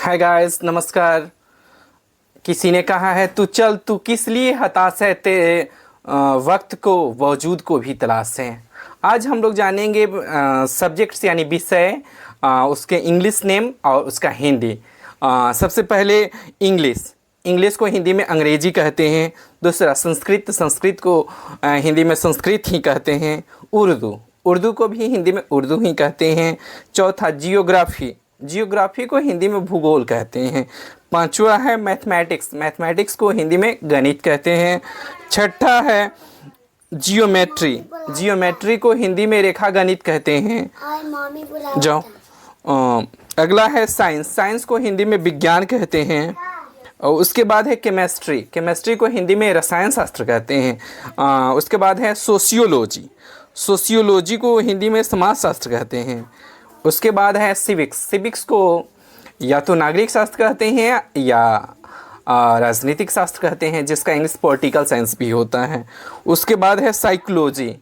Hi guys, नमस्कार। किसी ने कहा है तू चल तू किस लिए हताश है, तेरे वक्त को वजूद को भी तलाश है। आज हम लोग जानेंगे सब्जेक्ट्स यानी विषय, उसके इंग्लिश नेम और उसका हिंदी। सबसे पहले इंग्लिश। इंग्लिश को हिंदी में अंग्रेजी कहते हैं। दूसरा संस्कृत। संस्कृत को हिंदी में संस्कृत ही कहते हैं। उर्दू। उर्दू को भी हिंदी में उर्दू ही कहते हैं। चौथा जियोग्राफी। जियोग्राफी को हिंदी में भूगोल कहते हैं। पांचवा है मैथमेटिक्स। मैथमेटिक्स को हिंदी में गणित कहते हैं। छठा है जियोमेट्री। जियोमेट्री को हिंदी में रेखा गणित कहते हैं। जाओ। अगला है साइंस। साइंस को हिंदी में विज्ञान कहते हैं। और उसके बाद है केमिस्ट्री। केमिस्ट्री को हिंदी में रसायन शास्त्र कहते हैं। उसके बाद है सोशियोलॉजी। सोशियोलॉजी को हिंदी में समाज शास्त्र कहते हैं। उसके बाद है सिविक्स। सिविक्स को या तो नागरिक शास्त्र कहते हैं या राजनीतिक शास्त्र कहते हैं, जिसका इंग्लिश पॉलिटिकल साइंस भी होता है। उसके बाद है साइकोलॉजी।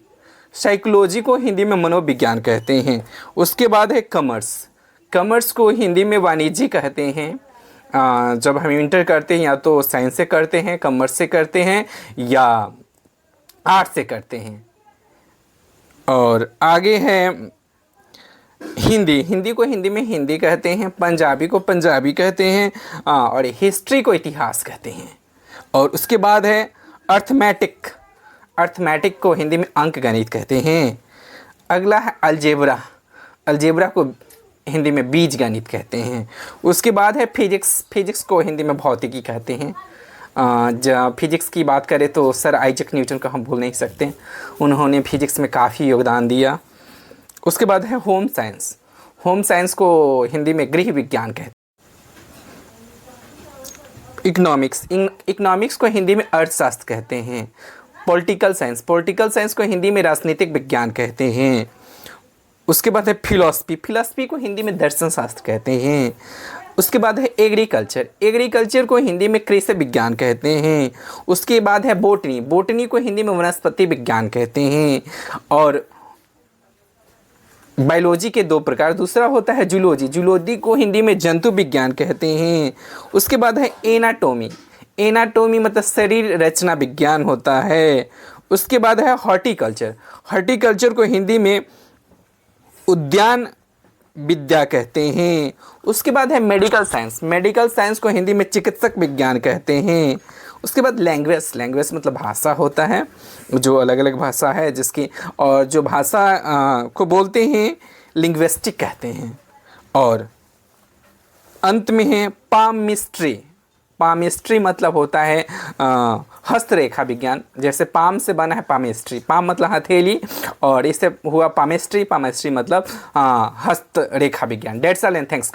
साइकोलॉजी को हिंदी में मनोविज्ञान कहते हैं। उसके बाद है कॉमर्स। कॉमर्स को हिंदी में वाणिज्य कहते हैं। जब हम इंटर करते हैं या तो साइंस से करते हैं, कॉमर्स से करते हैं या आर्ट से करते हैं। और आगे है हिंदी। हिंदी को हिंदी में हिंदी कहते हैं। पंजाबी को पंजाबी कहते हैं। और हिस्ट्री को इतिहास कहते हैं। और उसके बाद है अर्थमेटिक। अर्थमेटिक को हिंदी में अंक गणित कहते हैं। अगला है अलजेब्रा। अलजेब्रा को हिंदी में बीज गणित कहते हैं। उसके बाद है फिजिक्स। फिजिक्स को हिंदी में भौतिकी कहते हैं। जब फिजिक्स की बात करें तो सर आइजैक न्यूटन को हम भूल नहीं सकते। उन्होंने फिजिक्स में काफ़ी योगदान दिया। उसके बाद है होम साइंस। होम साइंस को हिंदी में गृह विज्ञान कहते हैं। इकोनॉमिक्स। इकोनॉमिक्स को हिंदी में अर्थशास्त्र कहते हैं। Political science. पॉलिटिकल साइंस को हिंदी में राजनीतिक विज्ञान कहते हैं। उसके बाद है फिलॉसफी। फिलॉसफी को हिंदी में दर्शन शास्त्र कहते हैं। उसके बाद है एग्रीकल्चर। एग्रीकल्चर को हिंदी में कृषि विज्ञान कहते हैं। उसके बाद है बोटनी। बोटनी को हिंदी में वनस्पति विज्ञान कहते हैं। और बायोलॉजी के दो प्रकार, दूसरा होता है जूलॉजी। जूलॉजी को हिंदी में जंतु विज्ञान कहते हैं। उसके बाद है एनाटॉमी। एनाटॉमी मतलब शरीर रचना विज्ञान होता है। उसके बाद है हॉर्टिकल्चर। हॉर्टिकल्चर को हिंदी में उद्यान विद्या कहते हैं। उसके बाद है मेडिकल साइंस। मेडिकल साइंस को हिंदी में चिकित्सक विज्ञान कहते हैं। उसके बाद लैंग्वेज। लैंग्वेज मतलब भाषा होता है, जो अलग अलग भाषा है जिसकी, और जो भाषा को बोलते हैं लिंग्विस्टिक कहते हैं। और अंत में है पामिस्ट्री। पामिस्ट्री मतलब होता है हस्तरेखा विज्ञान। जैसे पाम से बना है पामिस्ट्री। पाम मतलब हथेली और इससे हुआ पामिस्ट्री। पामिस्ट्री मतलब हस्तरेखा विज्ञान। That's all and thanks.